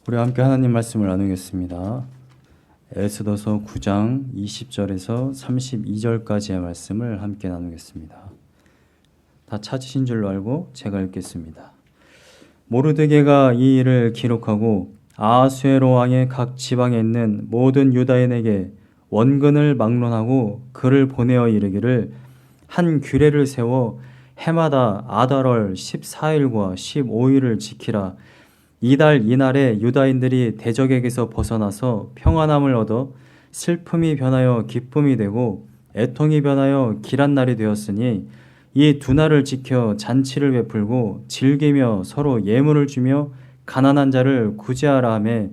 우리 함께 하나님 말씀을 나누겠습니다. 에스더서 9장 20절에서 32절까지의 말씀을 함께 나누겠습니다. 다 찾으신 줄로 알고 제가 읽겠습니다. 모르드게가 이 일을 기록하고 아하수에로 왕의 각 지방에 있는 모든 유다인에게 원근을 막론하고 글을 보내어 이르기를 한 규례를 세워 해마다 아달월 14일과 15일을 지키라. 이달 이날에 유다인들이 대적에게서 벗어나서 평안함을 얻어 슬픔이 변하여 기쁨이 되고 애통이 변하여 길한 날이 되었으니 이 두 날을 지켜 잔치를 베풀고 즐기며 서로 예물을 주며 가난한 자를 구제하라 하며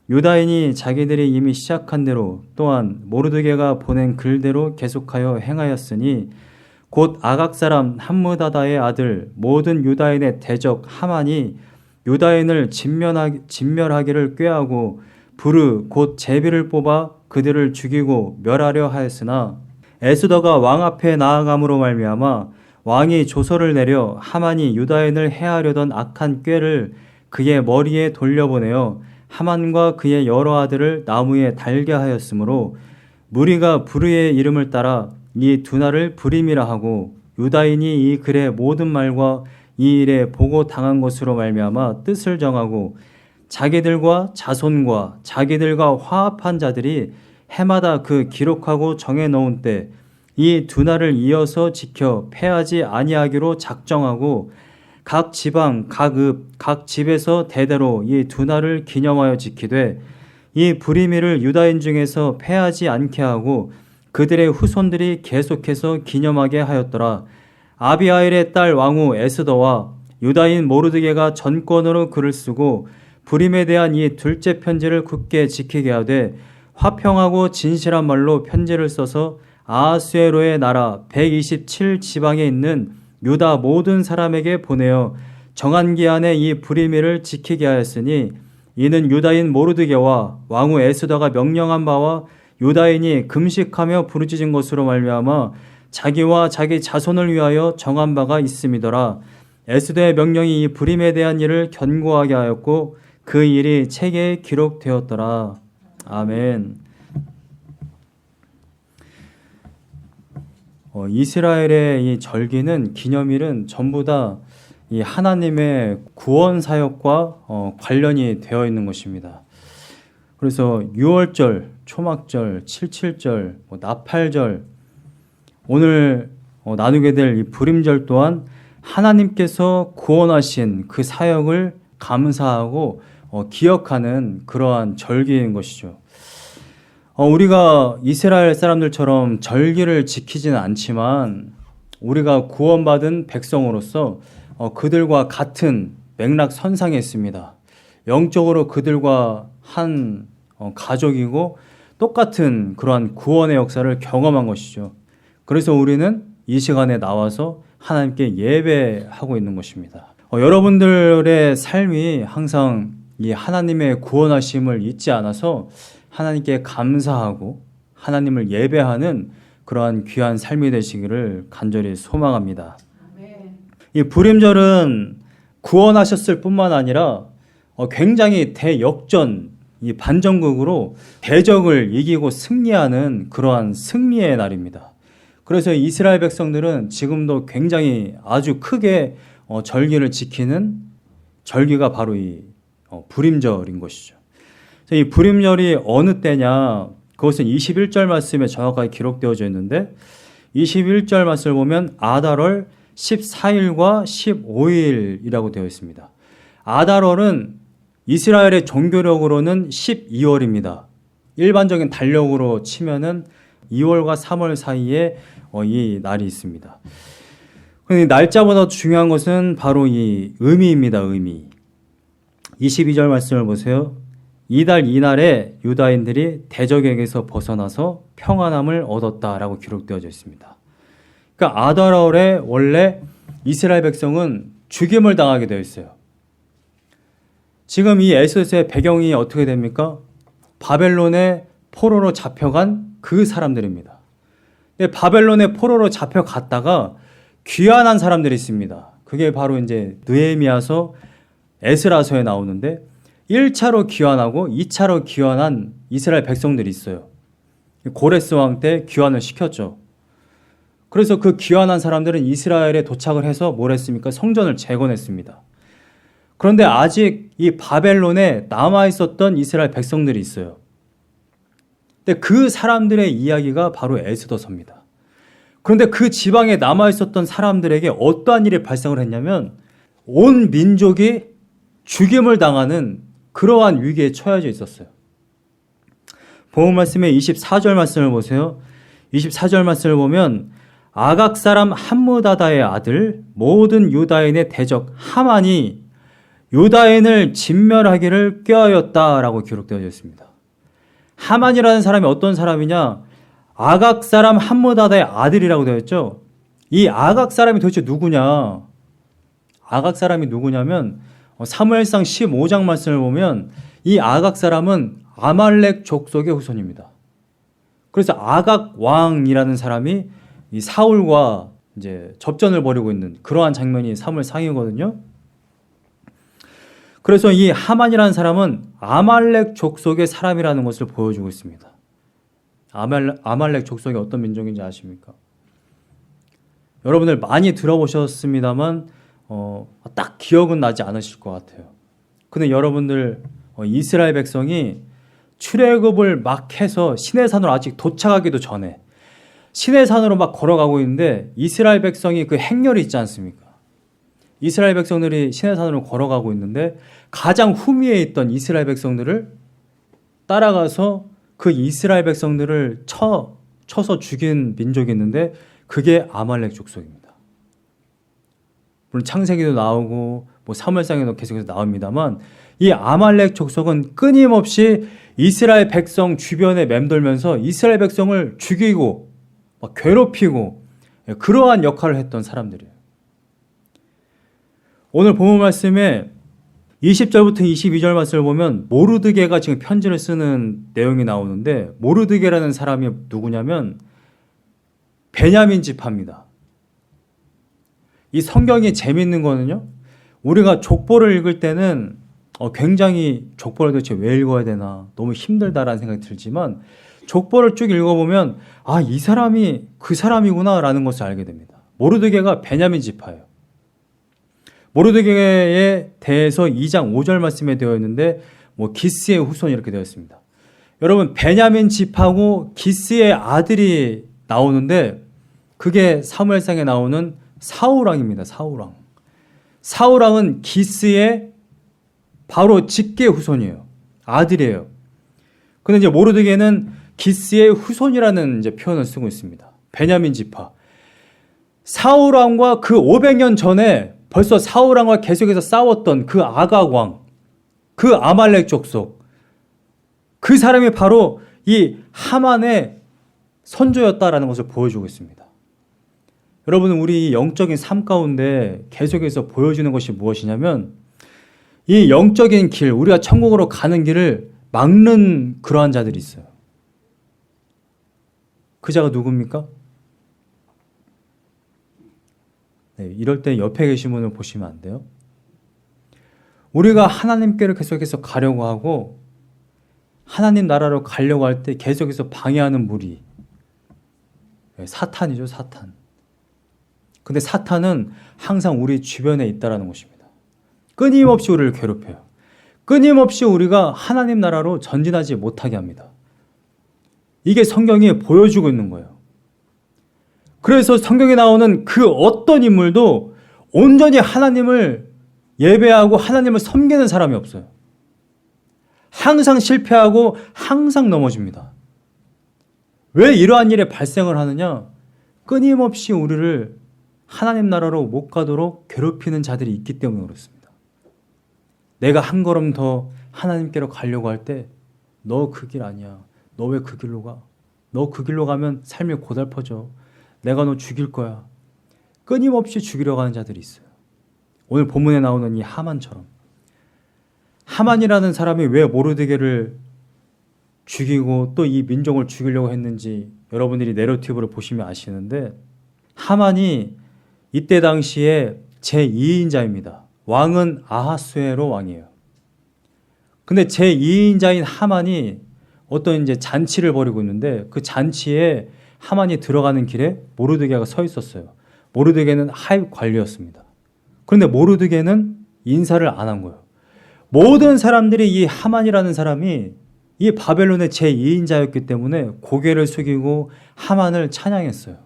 유다인이 자기들이 이미 시작한 대로 또한 모르드게가 보낸 글대로 계속하여 행하였으니 곧 아각 사람 함므다다의 아들 모든 유다인의 대적 하만이 유다인을 진멸하기를 꾀하고 부르 곧 제비를 뽑아 그들을 죽이고 멸하려 하였으나 에스더가 왕 앞에 나아감으로 말미암아 왕이 조서를 내려 하만이 유다인을 해하려던 악한 꾀를 그의 머리에 돌려보내어 하만과 그의 여러 아들을 나무에 달게 하였으므로 무리가 부르의 이름을 따라 이 두 날을 부림이라 하고 유다인이 이 글의 모든 말과 이 일에 보고 당한 것으로 말미암아 뜻을 정하고 자기들과 자손과 자기들과 화합한 자들이 해마다 그 기록하고 정해 놓은 때 이 두 날을 이어서 지켜 패하지 아니하기로 작정하고 각 지방, 각 읍, 각 집에서 대대로 이 두 날을 기념하여 지키되 이 부리미를 유다인 중에서 패하지 않게 하고 그들의 후손들이 계속해서 기념하게 하였더라. 아비하일의 딸 왕후 에스더와 유다인 모르드게가 전권으로 글을 쓰고 부림에 대한 이 둘째 편지를 굳게 지키게 하되 화평하고 진실한 말로 편지를 써서 아하수에로의 나라 127지방에 있는 유다 모든 사람에게 보내어 정한 기한에 이 부리미를 지키게 하였으니 이는 유다인 모르드게와 왕후 에스더가 명령한 바와 유다인이 금식하며 부르짖은 것으로 말미암아 자기와 자기 자손을 위하여 정한 바가 있음이더라. 에스더의 명령이 이 부림에 대한 일을 견고하게 하였고 그 일이 책에 기록되었더라. 아멘. 이스라엘의 이 절기는 기념일은 전부 다 이 하나님의 구원 사역과 관련이 되어 있는 것입니다. 그래서 6월절, 초막절, 77절, 나팔절, 오늘 나누게 될 이 부림절 또한 하나님께서 구원하신 그 사역을 감사하고 기억하는 그러한 절기인 것이죠. 우리가 이스라엘 사람들처럼 절기를 지키지는 않지만 우리가 구원받은 백성으로서 그들과 같은 맥락 선상에 있습니다. 영적으로 그들과 한 가족이고 똑같은 그러한 구원의 역사를 경험한 것이죠. 그래서 우리는 이 시간에 나와서 하나님께 예배하고 있는 것입니다. 여러분들의 삶이 항상 이 하나님의 구원하심을 잊지 않아서 하나님께 감사하고 하나님을 예배하는 그러한 귀한 삶이 되시기를 간절히 소망합니다. 이 부림절은 구원하셨을 뿐만 아니라 굉장히 대역전, 이 반전극으로 대적을 이기고 승리하는 그러한 승리의 날입니다. 그래서 이스라엘 백성들은 지금도 굉장히 아주 크게 절기를 지키는 절기가 바로 이 부림절인 것이죠. 이 부림절이 어느 때냐? 그것은 21절 말씀에 정확하게 기록되어져 있는데 21절 말씀을 보면 아달월 14일과 15일이라고 되어 있습니다. 아달월은 이스라엘의 종교력으로는 12월입니다. 일반적인 달력으로 치면은 2월과 3월 사이에 이 날이 있습니다. 날짜보다 중요한 것은 바로 이 의미입니다. 의미. 22절 말씀을 보세요. 이달 이날에 유다인들이 대적에게서 벗어나서 평안함을 얻었다라고 기록되어져 있습니다. 그러니까 아달월에 원래 이스라엘 백성은 죽임을 당하게 되어 있어요. 지금 이 에스더의 배경이 어떻게 됩니까? 바벨론의 포로로 잡혀간 그 사람들입니다. 바벨론의 포로로 잡혀갔다가 귀환한 사람들이 있습니다. 그게 바로 이제 느헤미야서, 에스라서에 나오는데 1차로 귀환하고 2차로 귀환한 이스라엘 백성들이 있어요. 고레스 왕 때 귀환을 시켰죠. 그래서 그 귀환한 사람들은 이스라엘에 도착을 해서 뭘 했습니까? 성전을 재건했습니다. 그런데 아직 이 바벨론에 남아있었던 이스라엘 백성들이 있어요. 근데 그 사람들의 이야기가 바로 에스더서입니다. 그런데 그 지방에 남아있었던 사람들에게 어떠한 일이 발생을 했냐면 온 민족이 죽임을 당하는 그러한 위기에 처해져 있었어요. 본문 말씀의 24절 말씀을 보세요. 24절 말씀을 보면 아각 사람 함므다다의 아들 모든 유다인의 대적 하만이 유다인을 진멸하기를 꾀하였다라고 기록되어 있습니다. 하만이라는 사람이 어떤 사람이냐? 아각 사람 함므다다의 아들이라고 되어 있죠. 이 아각 사람이 도대체 누구냐? 아각 사람이 누구냐면 사무엘상 15장 말씀을 보면 이 아각 사람은 아말렉 족속의 후손입니다. 그래서 아각 왕이라는 사람이 이 사울과 이제 접전을 벌이고 있는 그러한 장면이 사무엘상이거든요. 그래서 이 하만이라는 사람은 아말렉 족속의 사람이라는 것을 보여주고 있습니다. 아말렉 족속이 어떤 민족인지 아십니까? 여러분들 많이 들어보셨습니다만 딱 기억은 나지 않으실 것 같아요. 근데 여러분들 이스라엘 백성이 출애굽을 막 해서 시내산으로 아직 도착하기도 전에 시내산으로 막 걸어가고 있는데 이스라엘 백성이 그 행렬이 있지 않습니까? 이스라엘 백성들이 시내산으로 걸어가고 있는데 가장 후미에 있던 이스라엘 백성들을 따라가서 그 이스라엘 백성들을 쳐서 죽인 민족이 있는데 그게 아말렉 족속입니다. 물론 창세기도 나오고 뭐 사무엘상에도 계속해서 나옵니다만 이 아말렉 족속은 끊임없이 이스라엘 백성 주변에 맴돌면서 이스라엘 백성을 죽이고 막 괴롭히고 그러한 역할을 했던 사람들이에요. 오늘 본문 말씀에 20절부터 22절 말씀을 보면 모르드게가 지금 편지를 쓰는 내용이 나오는데 모르드게라는 사람이 누구냐면 베냐민 지파입니다. 이 성경이 재밌는 거는요. 우리가 족보를 읽을 때는 굉장히 족보를 도대체 왜 읽어야 되나 너무 힘들다라는 생각이 들지만 족보를 쭉 읽어보면 아, 이 사람이 그 사람이구나 라는 것을 알게 됩니다. 모르드게가 베냐민 지파예요. 모르드게에 대해서 2장 5절 말씀에 되어 있는데 뭐 기스의 후손이 이렇게 되어 있습니다. 여러분 베냐민 지파고 기스의 아들이 나오는데 그게 사무엘상에 나오는 사울왕입니다. 사울왕. 사울왕은 기스의 바로 직계 후손이에요. 아들이에요. 근데 이제 모르드게는 기스의 후손이라는 이제 표현을 쓰고 있습니다. 베냐민 지파. 사울왕과 그 500년 전에 벌써 사울왕과 계속해서 싸웠던 그 아각왕, 그 아말렉 족속, 그 사람이 바로 이 하만의 선조였다라는 것을 보여주고 있습니다. 여러분, 우리 영적인 삶 가운데 계속해서 보여주는 것이 무엇이냐면 이 영적인 길, 우리가 천국으로 가는 길을 막는 그러한 자들이 있어요. 그 자가 누굽니까? 네, 이럴 때 옆에 계신 분을 보시면 안 돼요. 우리가 하나님께를 계속해서 가려고 하고 하나님 나라로 가려고 할 때 계속해서 방해하는 무리. 사탄이죠, 사탄. 근데 사탄은 항상 우리 주변에 있다라는 것입니다. 끊임없이 우리를 괴롭혀요. 끊임없이 우리가 하나님 나라로 전진하지 못하게 합니다. 이게 성경이 보여주고 있는 거예요. 그래서 성경에 나오는 그 어떤 인물도 온전히 하나님을 예배하고 하나님을 섬기는 사람이 없어요. 항상 실패하고 항상 넘어집니다. 왜 이러한 일이 발생을 하느냐? 끊임없이 우리를 하나님 나라로 못 가도록 괴롭히는 자들이 있기 때문에 그렇습니다. 내가 한 걸음 더 하나님께로 가려고 할 때 너 그 길 아니야. 너 왜 그 길로 가? 너 그 길로 가면 삶이 고달퍼져. 내가 너 죽일 거야. 끊임없이 죽이려고 하는 자들이 있어요. 오늘 본문에 나오는 이 하만처럼. 하만이라는 사람이 왜 모르드게를 죽이고 또 이 민족을 죽이려고 했는지 여러분들이 내러티브를 보시면 아시는데 하만이 이때 당시에 제2인자입니다. 왕은 아하수에로 왕이에요. 근데 제2인자인 하만이 어떤 이제 잔치를 벌이고 있는데 그 잔치에 하만이 들어가는 길에 모르드게가 서 있었어요. 모르드게는 하입 관리였습니다. 그런데 모르드게는 인사를 안 한 거예요. 모든 사람들이 이 하만이라는 사람이 이 바벨론의 제2인자였기 때문에 고개를 숙이고 하만을 찬양했어요.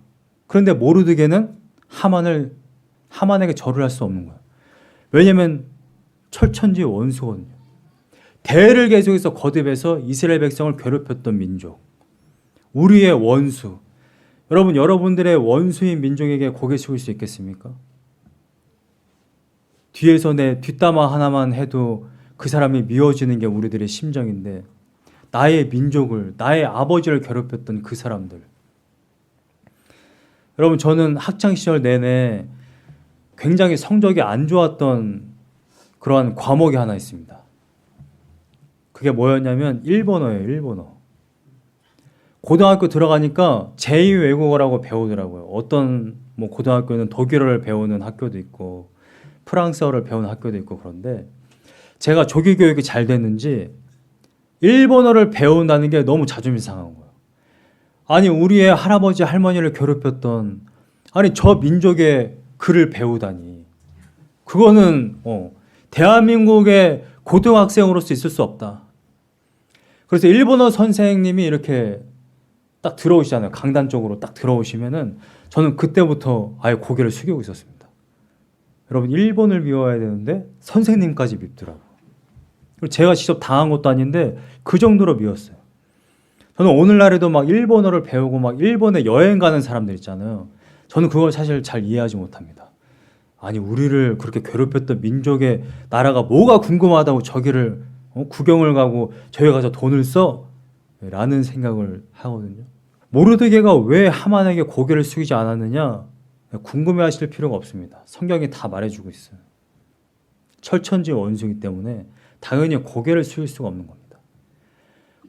그런데 모르드게는 하만에게 절을 할 수 없는 거예요. 왜냐하면 철천지 원수거든요. 대를 계속해서 거듭해서 이스라엘 백성을 괴롭혔던 민족, 우리의 원수. 여러분, 여러분들의 원수인 민족에게 고개 숙일 수 있겠습니까? 뒤에서 내 뒷담화 하나만 해도 그 사람이 미워지는 게 우리들의 심정인데, 나의 민족을, 나의 아버지를 괴롭혔던 그 사람들. 여러분, 저는 학창시절 내내 굉장히 성적이 안 좋았던 그러한 과목이 하나 있습니다. 그게 뭐였냐면 일본어예요. 일본어. 고등학교 들어가니까 제2외국어라고 배우더라고요. 어떤 고등학교는 독일어를 배우는 학교도 있고 프랑스어를 배우는 학교도 있고. 그런데 제가 조기 교육이 잘 됐는지 일본어를 배운다는 게 너무 자존심 상한 거예요. 아니, 우리의 할아버지 할머니를 괴롭혔던, 아니 저 민족의 글을 배우다니. 그거는 대한민국의 고등학생으로서 있을 수 없다. 그래서 일본어 선생님이 이렇게 딱 들어오시잖아요. 강단 쪽으로 딱 들어오시면은 저는 그때부터 아예 고개를 숙이고 있었습니다. 여러분, 일본을 미워해야 되는데 선생님까지 밉더라고요. 제가 직접 당한 것도 아닌데 그 정도로 미웠어요. 저는 오늘날에도 막 일본어를 배우고 막 일본에 여행 가는 사람들 있잖아요. 저는 그걸 사실 잘 이해하지 못합니다. 아니, 우리를 그렇게 괴롭혔던 민족의 나라가 뭐가 궁금하다고 저기를 구경을 가고 저기 가서 돈을 써? 라는 생각을 하거든요. 모르드게가 왜 하만에게 고개를 숙이지 않았느냐? 궁금해하실 필요가 없습니다. 성경이 다 말해주고 있어요. 철천지 원수이기 때문에 당연히 고개를 숙일 수가 없는 겁니다.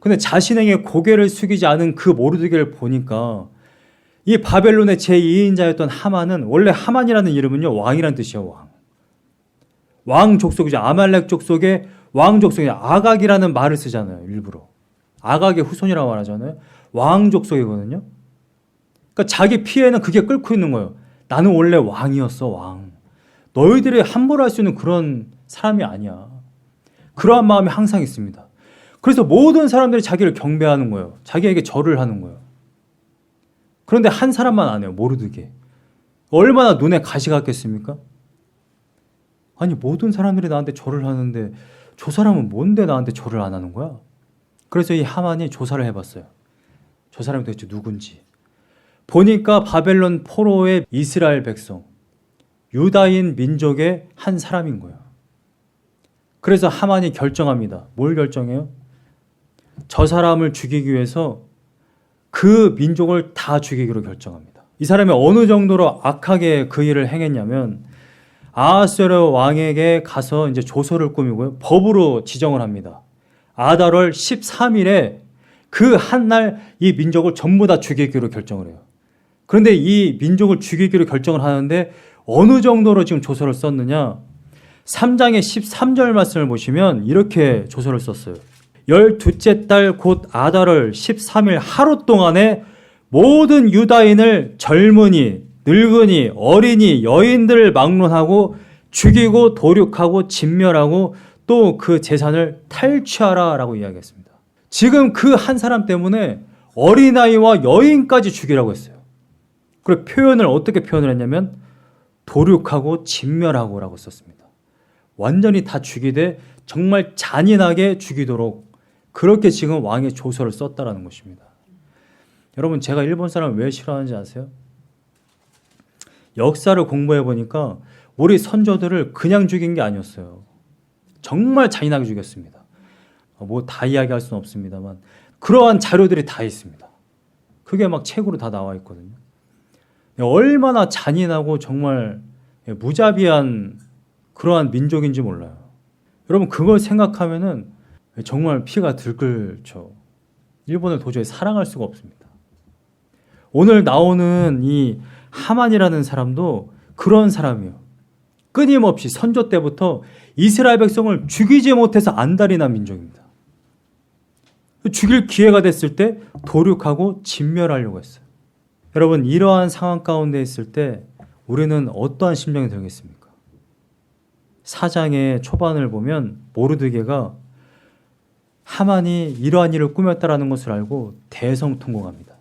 근데 자신에게 고개를 숙이지 않은 그 모르드게를 보니까 이 바벨론의 제2인자였던 하만은, 원래 하만이라는 이름은요, 왕이라는 뜻이에요. 왕. 왕 족속이죠. 아말렉 족속의 왕 족속이에요. 아각이라는 말을 쓰잖아요. 일부러. 아각의 후손이라고 말하잖아요. 왕 족속이거든요. 그러니까 자기 피에는 그게 끓고 있는 거예요. 나는 원래 왕이었어, 왕. 너희들이 함부로 할 수 있는 그런 사람이 아니야. 그러한 마음이 항상 있습니다. 그래서 모든 사람들이 자기를 경배하는 거예요. 자기에게 절을 하는 거예요. 그런데 한 사람만 안 해요. 모르드게. 얼마나 눈에 가시 같겠습니까? 아니, 모든 사람들이 나한테 절을 하는데 저 사람은 뭔데 나한테 절을 안 하는 거야? 그래서 이 하만이 조사를 해봤어요. 저 사람이 도대체 누군지. 보니까 바벨론 포로의 이스라엘 백성, 유다인 민족의 한 사람인 거예요. 그래서 하만이 결정합니다. 뭘 결정해요? 저 사람을 죽이기 위해서 그 민족을 다 죽이기로 결정합니다. 이 사람이 어느 정도로 악하게 그 일을 행했냐면 아하스웨로 왕에게 가서 이제 조서를 꾸미고요. 법으로 지정을 합니다. 아달월 13일에 그 한 날 이 민족을 전부 다 죽이기로 결정을 해요. 그런데 이 민족을 죽이기로 결정을 하는데 어느 정도로 지금 조서를 썼느냐? 3장의 13절 말씀을 보시면 이렇게 조서를 썼어요. 12째 달 곧 아달월 13일 하루 동안에 모든 유다인을 젊은이, 늙은이, 어린이, 여인들을 막론하고 죽이고 도륙하고 진멸하고 또 그 재산을 탈취하라 라고 이야기했습니다. 지금 그 한 사람 때문에 어린아이와 여인까지 죽이라고 했어요. 그리고 표현을 어떻게 표현을 했냐면 도륙하고 진멸하고 라고 썼습니다. 완전히 다 죽이되 정말 잔인하게 죽이도록 그렇게 지금 왕의 조서를 썼다라는 것입니다. 여러분, 제가 일본 사람을 왜 싫어하는지 아세요? 역사를 공부해 보니까 우리 선조들을 그냥 죽인 게 아니었어요. 정말 잔인하게 죽였습니다. 뭐 다 이야기할 수는 없습니다만 그러한 자료들이 다 있습니다. 그게 막 책으로 다 나와 있거든요. 얼마나 잔인하고 정말 무자비한 그러한 민족인지 몰라요. 여러분, 그걸 생각하면은 정말 피가 들끓죠. 일본을 도저히 사랑할 수가 없습니다. 오늘 나오는 이 하만이라는 사람도 그런 사람이에요. 끊임없이 선조 때부터 이스라엘 백성을 죽이지 못해서 안달이 난 민족입니다. 죽일 기회가 됐을 때 도륙하고 진멸하려고 했어요. 여러분, 이러한 상황 가운데 있을 때 우리는 어떠한 심정이 들겠습니까? 4장의 초반을 보면 모르드게가 하만이 이러한 일을 꾸몄다라는 것을 알고 대성통곡합니다.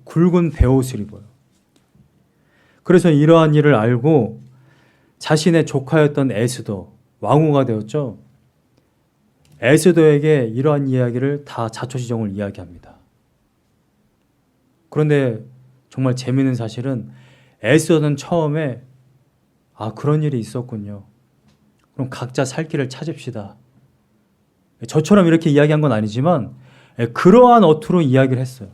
굵은 베옷을 입어요. 그래서 이러한 일을 알고 자신의 조카였던 에스더, 왕후가 되었죠. 에스더에게 이러한 이야기를 다 자초지종을 이야기합니다. 그런데 정말 재미있는 사실은 에스더는 처음에 그런 일이 있었군요. 그럼 각자 살 길을 찾읍시다. 저처럼 이렇게 이야기한 건 아니지만 그러한 어투로 이야기를 했어요.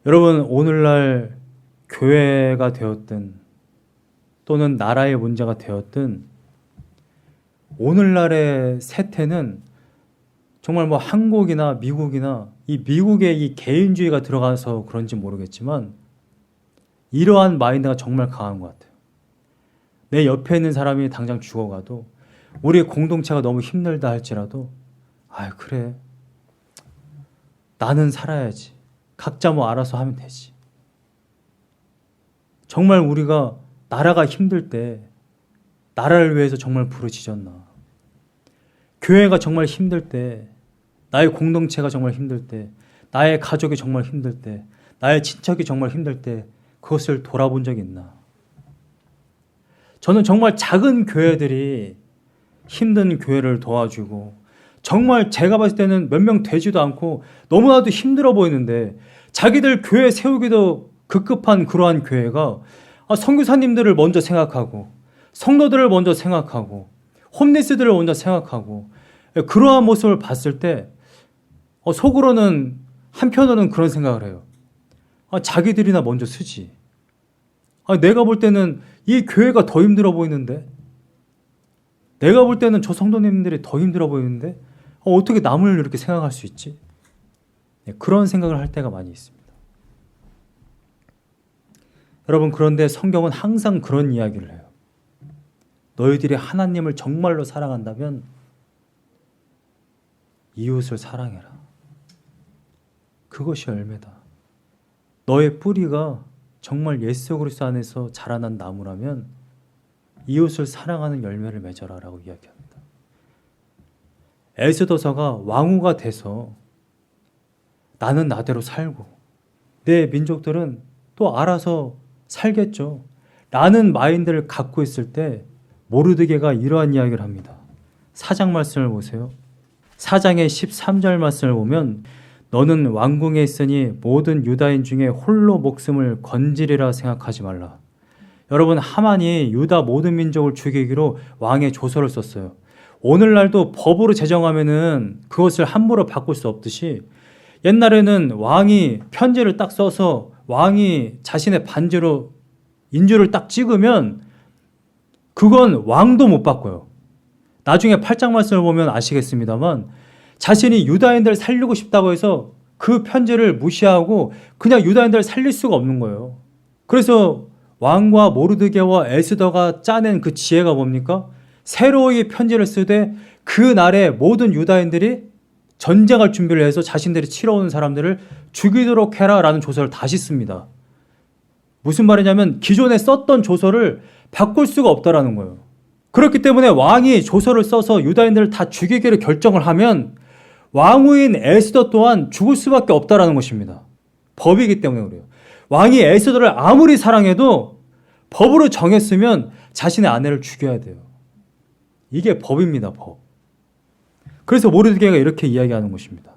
여러분, 오늘날 교회가 되었든 또는 나라의 문제가 되었든 오늘날의 세태는 정말 한국이나 미국이나 이 미국의 이 개인주의가 들어가서 그런지 모르겠지만 이러한 마인드가 정말 강한 것 같아요. 내 옆에 있는 사람이 당장 죽어가도 우리 공동체가 너무 힘들다 할지라도 그래, 나는 살아야지, 각자 알아서 하면 되지. 정말 우리가 나라가 힘들 때 나라를 위해서 정말 부르짖었나? 교회가 정말 힘들 때, 나의 공동체가 정말 힘들 때, 나의 가족이 정말 힘들 때, 나의 친척이 정말 힘들 때 그것을 돌아본 적이 있나? 저는 정말 작은 교회들이 힘든 교회를 도와주고 정말 제가 봤을 때는 몇 명 되지도 않고 너무나도 힘들어 보이는데 자기들 교회 세우기도 급급한 그러한 교회가 선교사님들을 먼저 생각하고 성도들을 먼저 생각하고 홈리스들을 먼저 생각하고 그러한 모습을 봤을 때 속으로는, 한편으로는 그런 생각을 해요. 자기들이나 먼저 쓰지. 내가 볼 때는 이 교회가 더 힘들어 보이는데, 내가 볼 때는 저 성도님들이 더 힘들어 보이는데 어떻게 남을 이렇게 생각할 수 있지? 그런 생각을 할 때가 많이 있습니다. 여러분, 그런데 성경은 항상 그런 이야기를 해요. 너희들이 하나님을 정말로 사랑한다면 이웃을 사랑해라. 그것이 열매다. 너의 뿌리가 정말 예수 그리스도 안에서 자라난 나무라면 이웃을 사랑하는 열매를 맺어라 라고 이야기합니다. 에스더서가 왕후가 돼서 나는 나대로 살고 내 민족들은 또 알아서 살겠죠 라는 마인드를 갖고 있을 때 모르드게가 이러한 이야기를 합니다. 4장 말씀을 보세요. 4장의 13절 말씀을 보면 너는 왕궁에 있으니 모든 유다인 중에 홀로 목숨을 건지리라 생각하지 말라. 여러분, 하만이 유다 모든 민족을 죽이기로 왕의 조서를 썼어요. 오늘날도 법으로 제정하면은 그것을 함부로 바꿀 수 없듯이 옛날에는 왕이 편지를 딱 써서 왕이 자신의 반지로 인주를 딱 찍으면 그건 왕도 못 바꿔요. 나중에 8장 말씀을 보면 아시겠습니다만 자신이 유다인들을 살리고 싶다고 해서 그 편지를 무시하고 그냥 유다인들을 살릴 수가 없는 거예요. 그래서 왕과 모르드게와 에스더가 짜낸 그 지혜가 뭡니까? 새로이 편지를 쓰되 그 날에 모든 유다인들이 전쟁할 준비를 해서 자신들이 치러오는 사람들을 죽이도록 해라라는 조서를 다시 씁니다. 무슨 말이냐면 기존에 썼던 조서를 바꿀 수가 없다라는 거예요. 그렇기 때문에 왕이 조서를 써서 유다인들을 다 죽이기를 결정을 하면 왕후인 에스더 또한 죽을 수밖에 없다라는 것입니다. 법이기 때문에 그래요. 왕이 에스더를 아무리 사랑해도 법으로 정했으면 자신의 아내를 죽여야 돼요. 이게 법입니다, 법. 그래서 모르드게가 이렇게 이야기하는 것입니다.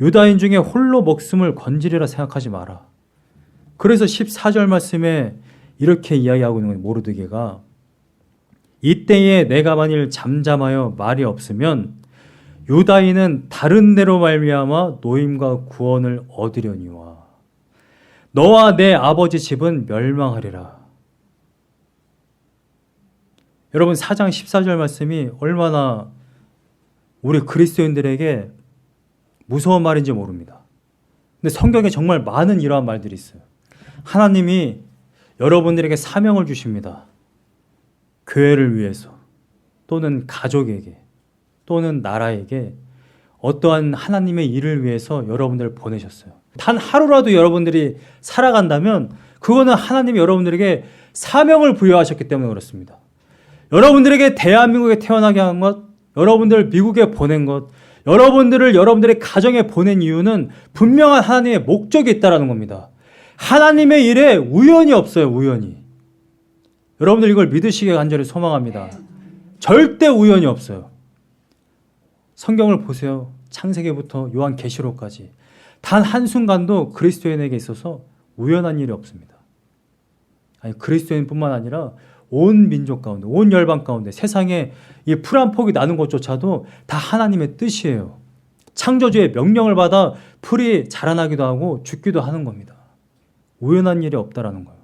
유다인 중에 홀로 목숨을 건지리라 생각하지 마라. 그래서 14절 말씀에 이렇게 이야기하고 있는 거예요. 모르드게가 이때에 내가 만일 잠잠하여 말이 없으면 유다인은 다른 데로 말미암아 노임과 구원을 얻으려니와 너와 내 아버지 집은 멸망하리라. 여러분, 4장 14절 말씀이 얼마나 우리 그리스도인들에게 무서운 말인지 모릅니다. 근데 성경에 정말 많은 이러한 말들이 있어요. 하나님이 여러분들에게 사명을 주십니다. 교회를 위해서 또는 가족에게 또는 나라에게 어떠한 하나님의 일을 위해서 여러분들을 보내셨어요. 단 하루라도 여러분들이 살아간다면 그거는 하나님이 여러분들에게 사명을 부여하셨기 때문에 그렇습니다. 여러분들에게 대한민국에 태어나게 한 것, 여러분들 미국에 보낸 것, 여러분들을 여러분들의 가정에 보낸 이유는 분명한 하나님의 목적이 있다는 겁니다. 하나님의 일에 우연이 없어요. 우연이. 여러분들 이걸 믿으시길 간절히 소망합니다. 절대 우연이 없어요. 성경을 보세요. 창세기부터 요한계시록까지 단 한순간도 그리스도인에게 있어서 우연한 일이 없습니다. 아니, 그리스도인뿐만 아니라 온 민족 가운데, 온 열방 가운데 세상에 이 풀 한 폭이 나는 것조차도 다 하나님의 뜻이에요. 창조주의 명령을 받아 풀이 자라나기도 하고 죽기도 하는 겁니다. 우연한 일이 없다라는 거예요.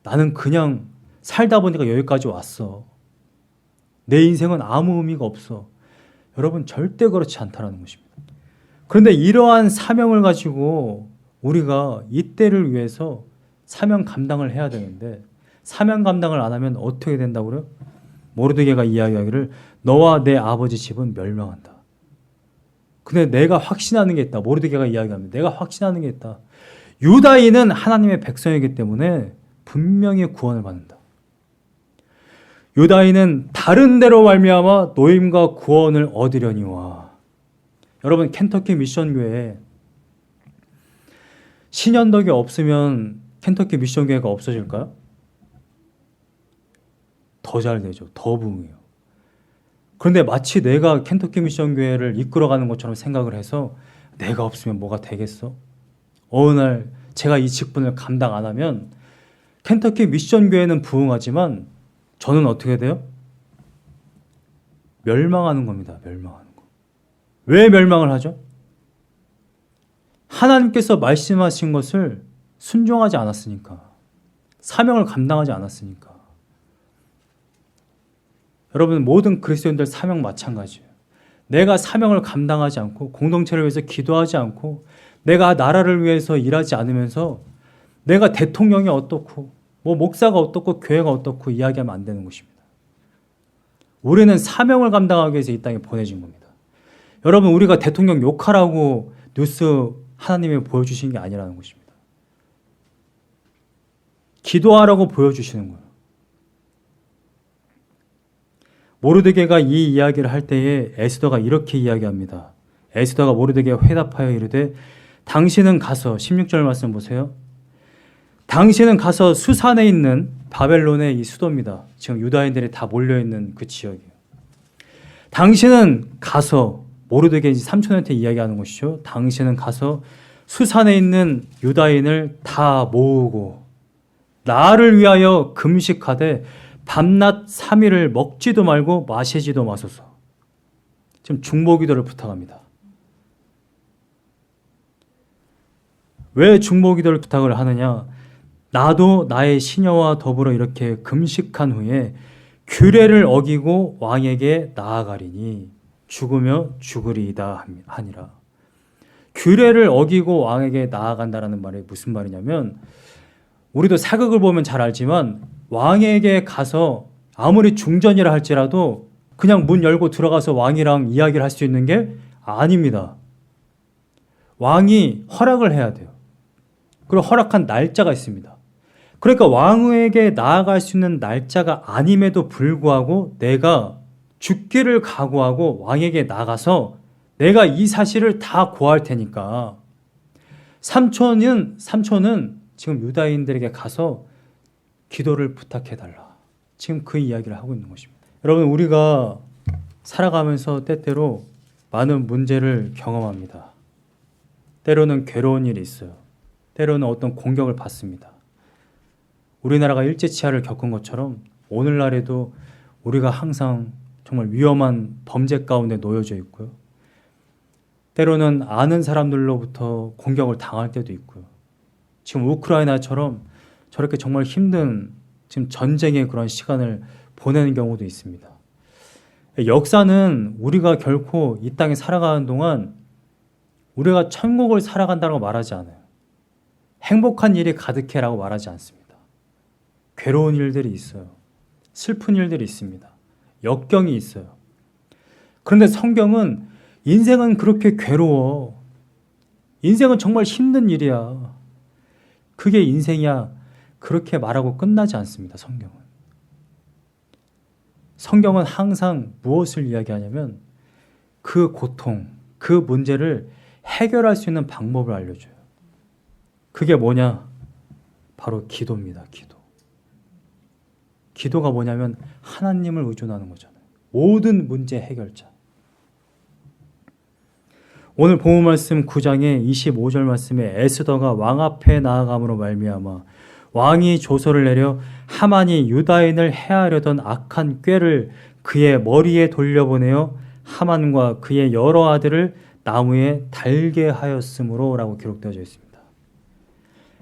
나는 그냥 살다 보니까 여기까지 왔어. 내 인생은 아무 의미가 없어. 여러분 절대 그렇지 않다라는 것입니다. 그런데 이러한 사명을 가지고 우리가 이때를 위해서 사명 감당을 해야 되는데 사명 감당을 안 하면 어떻게 된다고 그래요? 모르드게가 이야기하기를 너와 내 아버지 집은 멸망한다. 근데 내가 확신하는 게 있다. 모르드게가 이야기합니다. 내가 확신하는 게 있다. 유다인은 하나님의 백성이기 때문에 분명히 구원을 받는다. 유다인은 다른 데로 말미암아 노임과 구원을 얻으려니와. 여러분 켄터키 미션교회 신현덕이 없으면 켄터키 미션교회가 없어질까요? 더 잘 되죠. 더 부흥해요. 그런데 마치 내가 켄터키 미션교회를 이끌어가는 것처럼 생각을 해서 내가 없으면 뭐가 되겠어? 어느 날 제가 이 직분을 감당 안 하면 켄터키 미션교회는 부흥하지만 저는 어떻게 돼요? 멸망하는 겁니다. 멸망하는 거. 왜 멸망을 하죠? 하나님께서 말씀하신 것을 순종하지 않았으니까. 사명을 감당하지 않았으니까. 여러분 모든 그리스도인들 사명 마찬가지예요. 내가 사명을 감당하지 않고 공동체를 위해서 기도하지 않고 내가 나라를 위해서 일하지 않으면서 내가 대통령이 어떻고 뭐 목사가 어떻고 교회가 어떻고 이야기하면 안 되는 것입니다. 우리는 사명을 감당하기 위해서 이 땅에 보내진 겁니다. 여러분 우리가 대통령 욕하라고 뉴스 하나님이 보여주신 게 아니라는 것입니다. 기도하라고 보여주시는 거예요. 모르드게가 이 이야기를 할 때에 에스더가 이렇게 이야기합니다. 에스더가 모르드게에 회답하여 이르되 당신은 가서 16절 말씀 보세요. 당신은 가서 수산에 있는 바벨론의 이 수도입니다. 지금 유다인들이 다 몰려있는 그 지역이에요. 당신은 가서 모르드게 삼촌한테 이야기하는 것이죠. 당신은 가서 수산에 있는 유다인을 다 모으고 나를 위하여 금식하되 밤낮 3일을 먹지도 말고 마시지도 마소서. 지금 중보기도를 부탁합니다. 왜 중보기도를 부탁을 하느냐? 나도 나의 시녀와 더불어 이렇게 금식한 후에 규례를 어기고 왕에게 나아가리니 죽으며 죽으리이다 하니라. 규례를 어기고 왕에게 나아간다라는 말이 무슨 말이냐면 우리도 사극을 보면 잘 알지만 왕에게 가서 아무리 중전이라 할지라도 그냥 문 열고 들어가서 왕이랑 이야기를 할 수 있는 게 아닙니다. 왕이 허락을 해야 돼요. 그리고 허락한 날짜가 있습니다. 그러니까 왕에게 나아갈 수 있는 날짜가 아님에도 불구하고 내가 죽기를 각오하고 왕에게 나가서 내가 이 사실을 다 고할 테니까 삼촌은 지금 유다인들에게 가서 기도를 부탁해달라. 지금 그 이야기를 하고 있는 것입니다. 여러분 우리가 살아가면서 때때로 많은 문제를 경험합니다. 때로는 괴로운 일이 있어요. 때로는 어떤 공격을 받습니다. 우리나라가 일제치하를 겪은 것처럼 오늘날에도 우리가 항상 정말 위험한 범죄 가운데 놓여져 있고요. 때로는 아는 사람들로부터 공격을 당할 때도 있고요. 지금 우크라이나처럼 저렇게 정말 힘든 지금 전쟁의 그런 시간을 보내는 경우도 있습니다. 역사는 우리가 결코 이 땅에 살아가는 동안 우리가 천국을 살아간다고 말하지 않아요. 행복한 일이 가득해라고 말하지 않습니다. 괴로운 일들이 있어요. 슬픈 일들이 있습니다. 역경이 있어요. 그런데 성경은 인생은 그렇게 괴로워. 인생은 정말 힘든 일이야. 그게 인생이야. 그렇게 말하고 끝나지 않습니다. 성경은 항상 무엇을 이야기하냐면 그 고통, 그 문제를 해결할 수 있는 방법을 알려줘요. 그게 뭐냐? 바로 기도입니다. 기도가 뭐냐면 하나님을 의존하는 거잖아요. 모든 문제 해결자. 오늘 본문 말씀 9장의 25절 말씀에 에스더가 왕 앞에 나아감으로 말미암아 왕이 조서를 내려 하만이 유다인을 해하려던 악한 꾀를 그의 머리에 돌려보내어 하만과 그의 여러 아들을 나무에 달게 하였으므로 라고 기록되어져 있습니다.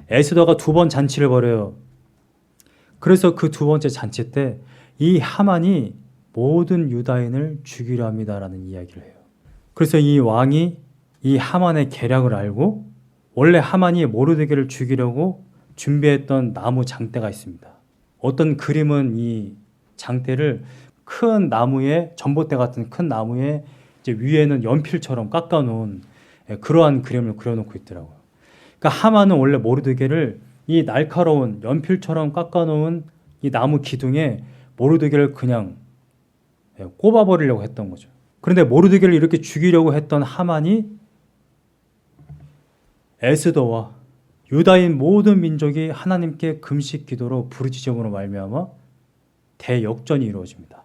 에스더가 2번 잔치를 벌여요. 그래서 그 2번째 잔치 때 이 하만이 모든 유다인을 죽이려 합니다라는 이야기를 해요. 그래서 이 왕이 이 하만의 계략을 알고 원래 하만이 모르드게를 죽이려고 준비했던 나무 장대가 있습니다. 어떤 그림은 이 장대를 큰 나무에, 전봇대 같은 큰 나무에 이제 위에는 연필처럼 깎아놓은 그러한 그림을 그려놓고 있더라고요. 그러니까 하만은 원래 모르드게를 이 날카로운 연필처럼 깎아놓은 이 나무 기둥에 모르드게를 그냥 꼽아버리려고 했던 거죠. 그런데 모르드게를 이렇게 죽이려고 했던 하만이 에스더와 유다인 모든 민족이 하나님께 금식 기도로 부르짖음으로 말미암아 대역전이 이루어집니다.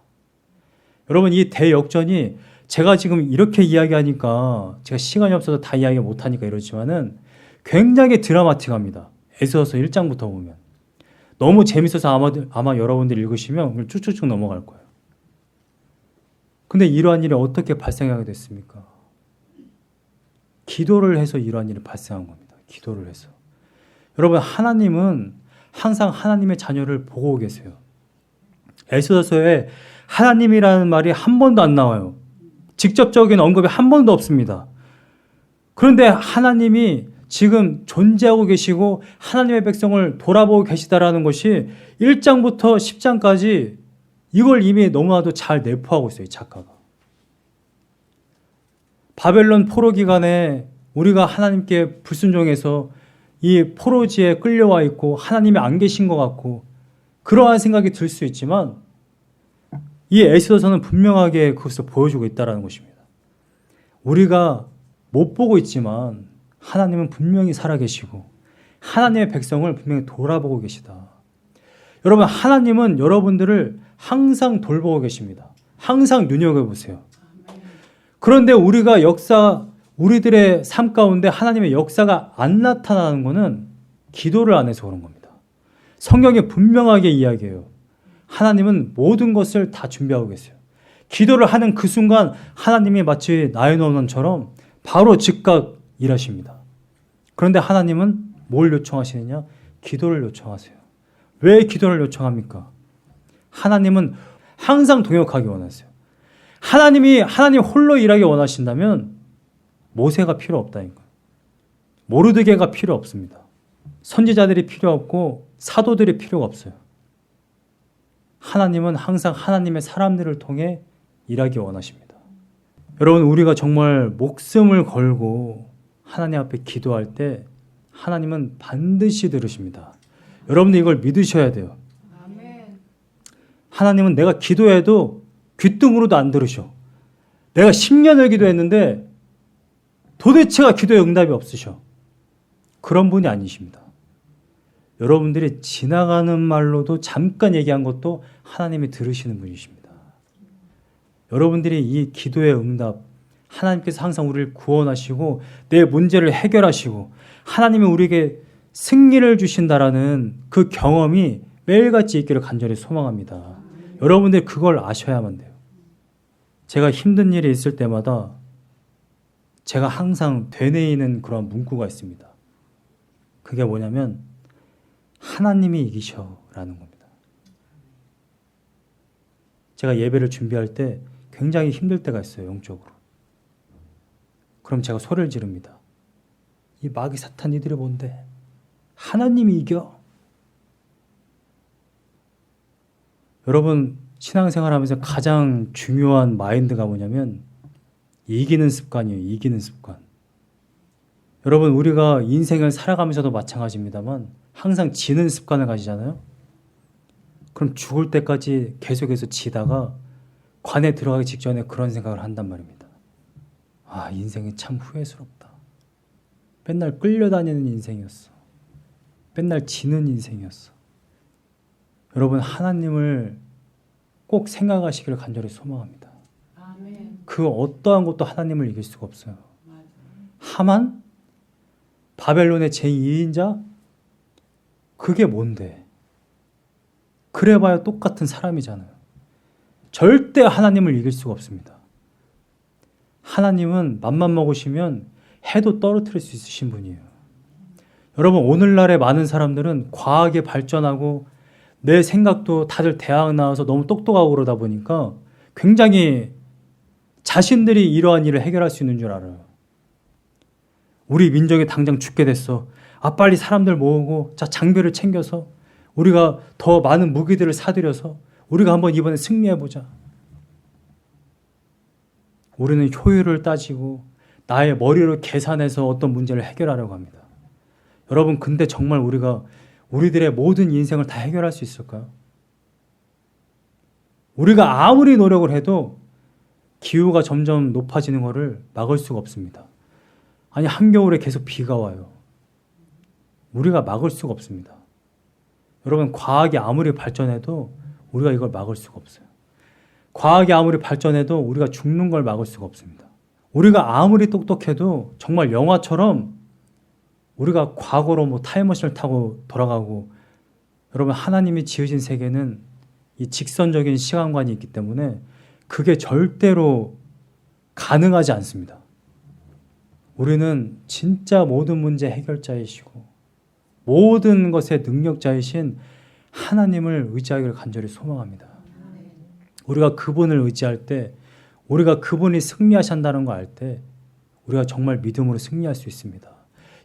여러분, 이 대역전이 제가 지금 이렇게 이야기하니까 제가 시간이 없어서 다 이야기 못하니까 이러지만은 굉장히 드라마틱합니다. 에스더서 1장부터 보면 너무 재밌어서 아마 여러분들이 읽으시면 쭉쭉쭉 넘어갈 거예요. 근데 이러한 일이 어떻게 발생하게 됐습니까? 기도를 해서 이러한 일이 발생한 겁니다. 기도를 해서. 여러분, 하나님은 항상 하나님의 자녀를 보고 계세요. 에스더서에 하나님이라는 말이 한 번도 안 나와요. 직접적인 언급이 한 번도 없습니다. 그런데 하나님이 지금 존재하고 계시고 하나님의 백성을 돌아보고 계시다라는 것이 1장부터 10장까지 이걸 이미 너무나도 잘 내포하고 있어요. 이 작가가. 바벨론 포로 기간에 우리가 하나님께 불순종해서 이 포로지에 끌려와 있고 하나님이 안 계신 것 같고 그러한 생각이 들 수 있지만 이 에스더서는 분명하게 그것을 보여주고 있다는 것입니다. 우리가 못 보고 있지만 하나님은 분명히 살아계시고 하나님의 백성을 분명히 돌아보고 계시다. 여러분, 하나님은 여러분들을 항상 돌보고 계십니다. 항상 눈여겨보세요. 그런데 우리들의 삶 가운데 하나님의 역사가 안 나타나는 것은 기도를 안 해서 그런 겁니다. 성경이 분명하게 이야기해요. 하나님은 모든 것을 다 준비하고 계세요. 기도를 하는 그 순간 하나님이 마치 나인원원처럼 바로 즉각 일하십니다. 그런데 하나님은 뭘 요청하시느냐? 기도를 요청하세요. 왜 기도를 요청합니까? 하나님은 항상 동역하기 원하세요. 하나님 홀로 일하기 원하신다면 모세가 필요 없다니까요. 모르드게가 필요 없습니다. 선지자들이 필요 없고 사도들이 필요가 없어요. 하나님은 항상 하나님의 사람들을 통해 일하기 원하십니다. 여러분, 우리가 정말 목숨을 걸고 하나님 앞에 기도할 때 하나님은 반드시 들으십니다. 여러분들 이걸 믿으셔야 돼요. 하나님은 내가 기도해도 귀등으로도 안 들으셔. 내가 10년을 기도했는데 도대체가 기도에 응답이 없으셔. 그런 분이 아니십니다. 여러분들이 지나가는 말로도 잠깐 얘기한 것도 하나님이 들으시는 분이십니다. 여러분들이 이 기도의 응답, 하나님께서 항상 우리를 구원하시고 내 문제를 해결하시고 하나님이 우리에게 승리를 주신다라는 그 경험이 매일같이 있기를 간절히 소망합니다. 여러분들이 그걸 아셔야만 돼요. 제가 힘든 일이 있을 때마다 제가 항상 되뇌이는 그런 문구가 있습니다. 그게 뭐냐면 하나님이 이기셔라는 겁니다. 제가 예배를 준비할 때 굉장히 힘들 때가 있어요. 영적으로. 그럼 제가 소리를 지릅니다. 이 마귀 사탄 이들이 뭔데? 하나님이 이겨. 여러분 신앙생활 하면서 가장 중요한 마인드가 뭐냐면 이기는 습관이에요. 이기는 습관. 여러분 우리가 인생을 살아가면서도 마찬가지입니다만 항상 지는 습관을 가지잖아요. 그럼 죽을 때까지 계속해서 지다가 관에 들어가기 직전에 그런 생각을 한단 말입니다. 아, 인생이 참 후회스럽다. 맨날 끌려다니는 인생이었어. 맨날 지는 인생이었어. 여러분 하나님을 꼭 생각하시기를 간절히 소망합니다. 아멘. 그 어떠한 것도 하나님을 이길 수가 없어요. 하만? 바벨론의 제2인자? 그게 뭔데? 그래봐야 똑같은 사람이잖아요. 절대 하나님을 이길 수가 없습니다. 하나님은 맘만 먹으시면 해도 떨어뜨릴 수 있으신 분이에요. 여러분 오늘날의 많은 사람들은 과학이 발전하고 내 생각도 다들 대학 나와서 너무 똑똑하고 그러다 보니까 굉장히 자신들이 이러한 일을 해결할 수 있는 줄 알아요. 우리 민족이 당장 죽게 됐어. 아, 빨리 사람들 모으고 자 장비를 챙겨서 우리가 더 많은 무기들을 사들여서 우리가 한번 이번에 승리해보자. 우리는 효율을 따지고 나의 머리로 계산해서 어떤 문제를 해결하려고 합니다. 여러분 근데 정말 우리가 우리들의 모든 인생을 다 해결할 수 있을까요? 우리가 아무리 노력을 해도 기후가 점점 높아지는 것을 막을 수가 없습니다. 아니 한겨울에 계속 비가 와요. 우리가 막을 수가 없습니다. 여러분 과학이 아무리 발전해도 우리가 이걸 막을 수가 없어요. 과학이 아무리 발전해도 우리가 죽는 걸 막을 수가 없습니다. 우리가 아무리 똑똑해도 정말 영화처럼 우리가 과거로 뭐 타임머신을 타고 돌아가고 여러분 하나님이 지으신 세계는 이 직선적인 시간관이 있기 때문에 그게 절대로 가능하지 않습니다. 우리는 진짜 모든 문제 해결자이시고 모든 것의 능력자이신 하나님을 의지하기를 간절히 소망합니다. 우리가 그분을 의지할 때 우리가 그분이 승리하신다는 걸 알 때 우리가 정말 믿음으로 승리할 수 있습니다.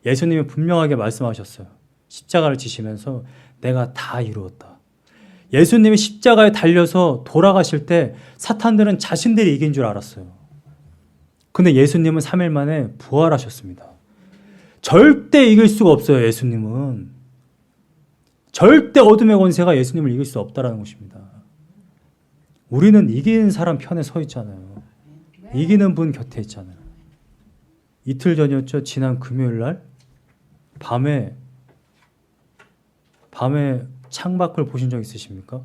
예수님이 분명하게 말씀하셨어요. 십자가를 지시면서 내가 다 이루었다. 예수님이 십자가에 달려서 돌아가실 때 사탄들은 자신들이 이긴 줄 알았어요. 근데 예수님은 3일 만에 부활하셨습니다. 절대 이길 수가 없어요. 예수님은. 절대 어둠의 권세가 예수님을 이길 수 없다는 것입니다. 우리는 이기는 사람 편에 서 있잖아요. 이기는 분 곁에 있잖아요. 이틀 전이었죠. 지난 금요일 날 밤에 창밖을 보신 적 있으십니까?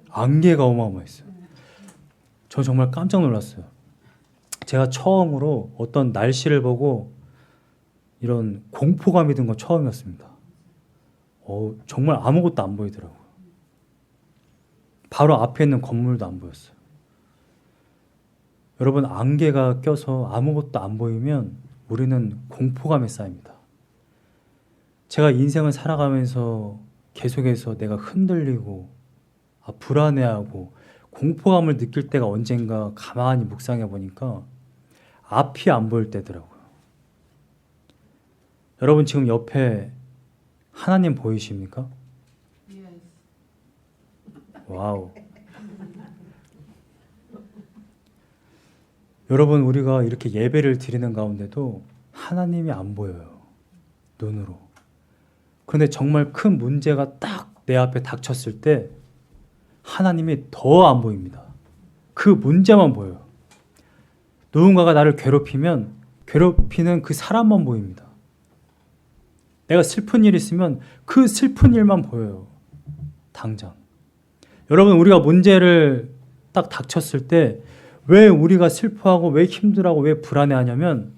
안개가 어마어마했어요. 저 정말 깜짝 놀랐어요. 제가 처음으로 어떤 날씨를 보고 이런 공포감이 든 건 처음이었습니다. 정말 아무것도 안 보이더라고요. 바로 앞에 있는 건물도 안 보였어요. 여러분 안개가 껴서 아무것도 안 보이면 우리는 공포감에 쌓입니다. 제가 인생을 살아가면서 계속해서 내가 흔들리고 불안해하고 공포감을 느낄 때가 언젠가 가만히 묵상해 보니까 앞이 안 보일 때더라고요. 여러분 지금 옆에 하나님 보이십니까? 와우. 여러분 우리가 이렇게 예배를 드리는 가운데도 하나님이 안 보여요. 눈으로. 그런데 정말 큰 문제가 딱 내 앞에 닥쳤을 때 하나님이 더 안 보입니다. 그 문제만 보여요. 누군가가 나를 괴롭히면 괴롭히는 그 사람만 보입니다. 내가 슬픈 일 있으면 그 슬픈 일만 보여요. 당장. 여러분 우리가 문제를 딱 닥쳤을 때 왜 우리가 슬퍼하고 왜 힘들어하고 왜 불안해하냐면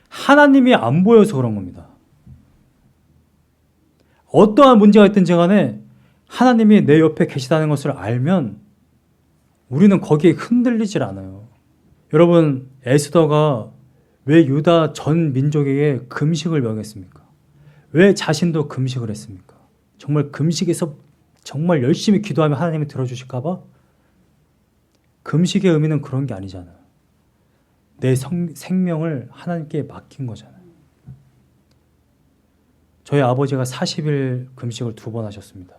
하나님이 안 보여서 그런 겁니다. 어떠한 문제가 있든지 간에 하나님이 내 옆에 계시다는 것을 알면 우리는 거기에 흔들리질 않아요. 여러분 에스더가 왜 유다 전 민족에게 금식을 명했습니까? 왜 자신도 금식을 했습니까? 정말 금식에서 정말 열심히 기도하면 하나님이 들어주실까 봐? 금식의 의미는 그런 게 아니잖아요. 내 생명을 하나님께 맡긴 거잖아요. 저희 아버지가 40일 금식을 2번 하셨습니다.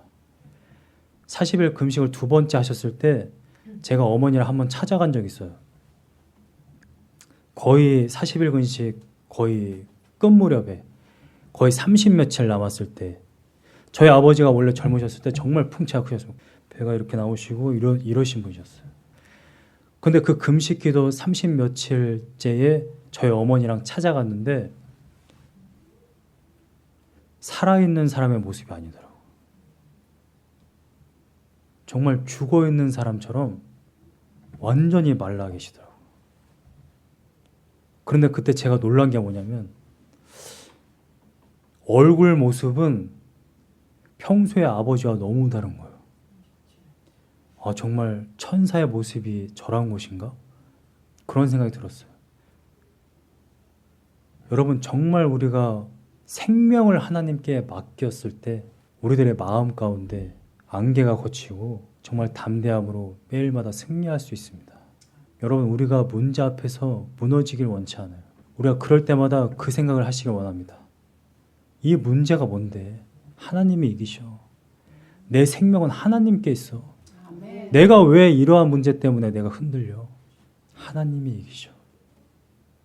40일 금식을 2번째 하셨을 때 제가 어머니를 한번 찾아간 적이 있어요. 거의 40일 금식 거의 끝 무렵에 거의 30 며칠 남았을 때 저희 아버지가 원래 젊으셨을 때 정말 풍채가 크셨어요. 배가 이렇게 나오시고 이러신 분이셨어요. 근데 그 금식 기도 30 며칠째에 저희 어머니랑 찾아갔는데 살아있는 사람의 모습이 아니더라고요. 정말 죽어있는 사람처럼 완전히 말라 계시더라고요. 그런데 그때 제가 놀란 게 뭐냐면 얼굴 모습은 평소의 아버지와 너무 다른 거예요. 아, 정말 천사의 모습이 저런 것인가? 그런 생각이 들었어요. 여러분, 정말 우리가 생명을 하나님께 맡겼을 때 우리들의 마음 가운데 안개가 걷히고 정말 담대함으로 매일마다 승리할 수 있습니다. 여러분, 우리가 문제 앞에서 무너지길 원치 않아요. 우리가 그럴 때마다 그 생각을 하시길 원합니다. 이 문제가 뭔데? 하나님이 이기셔. 내 생명은 하나님께 있어. 아멘. 내가 왜 이러한 문제 때문에 내가 흔들려? 하나님이 이기셔.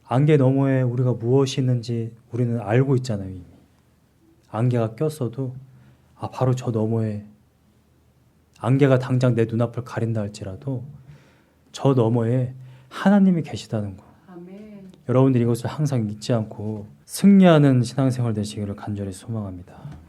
안개 너머에 우리가 무엇이 있는지 우리는 알고 있잖아요. 이미. 안개가 꼈어도 바로 저 너머에 안개가 당장 내 눈앞을 가린다 할지라도 저 너머에 하나님이 계시다는 거. 아멘. 여러분들이 이것을 항상 잊지 않고 승리하는 신앙생활 되시기를 간절히 소망합니다.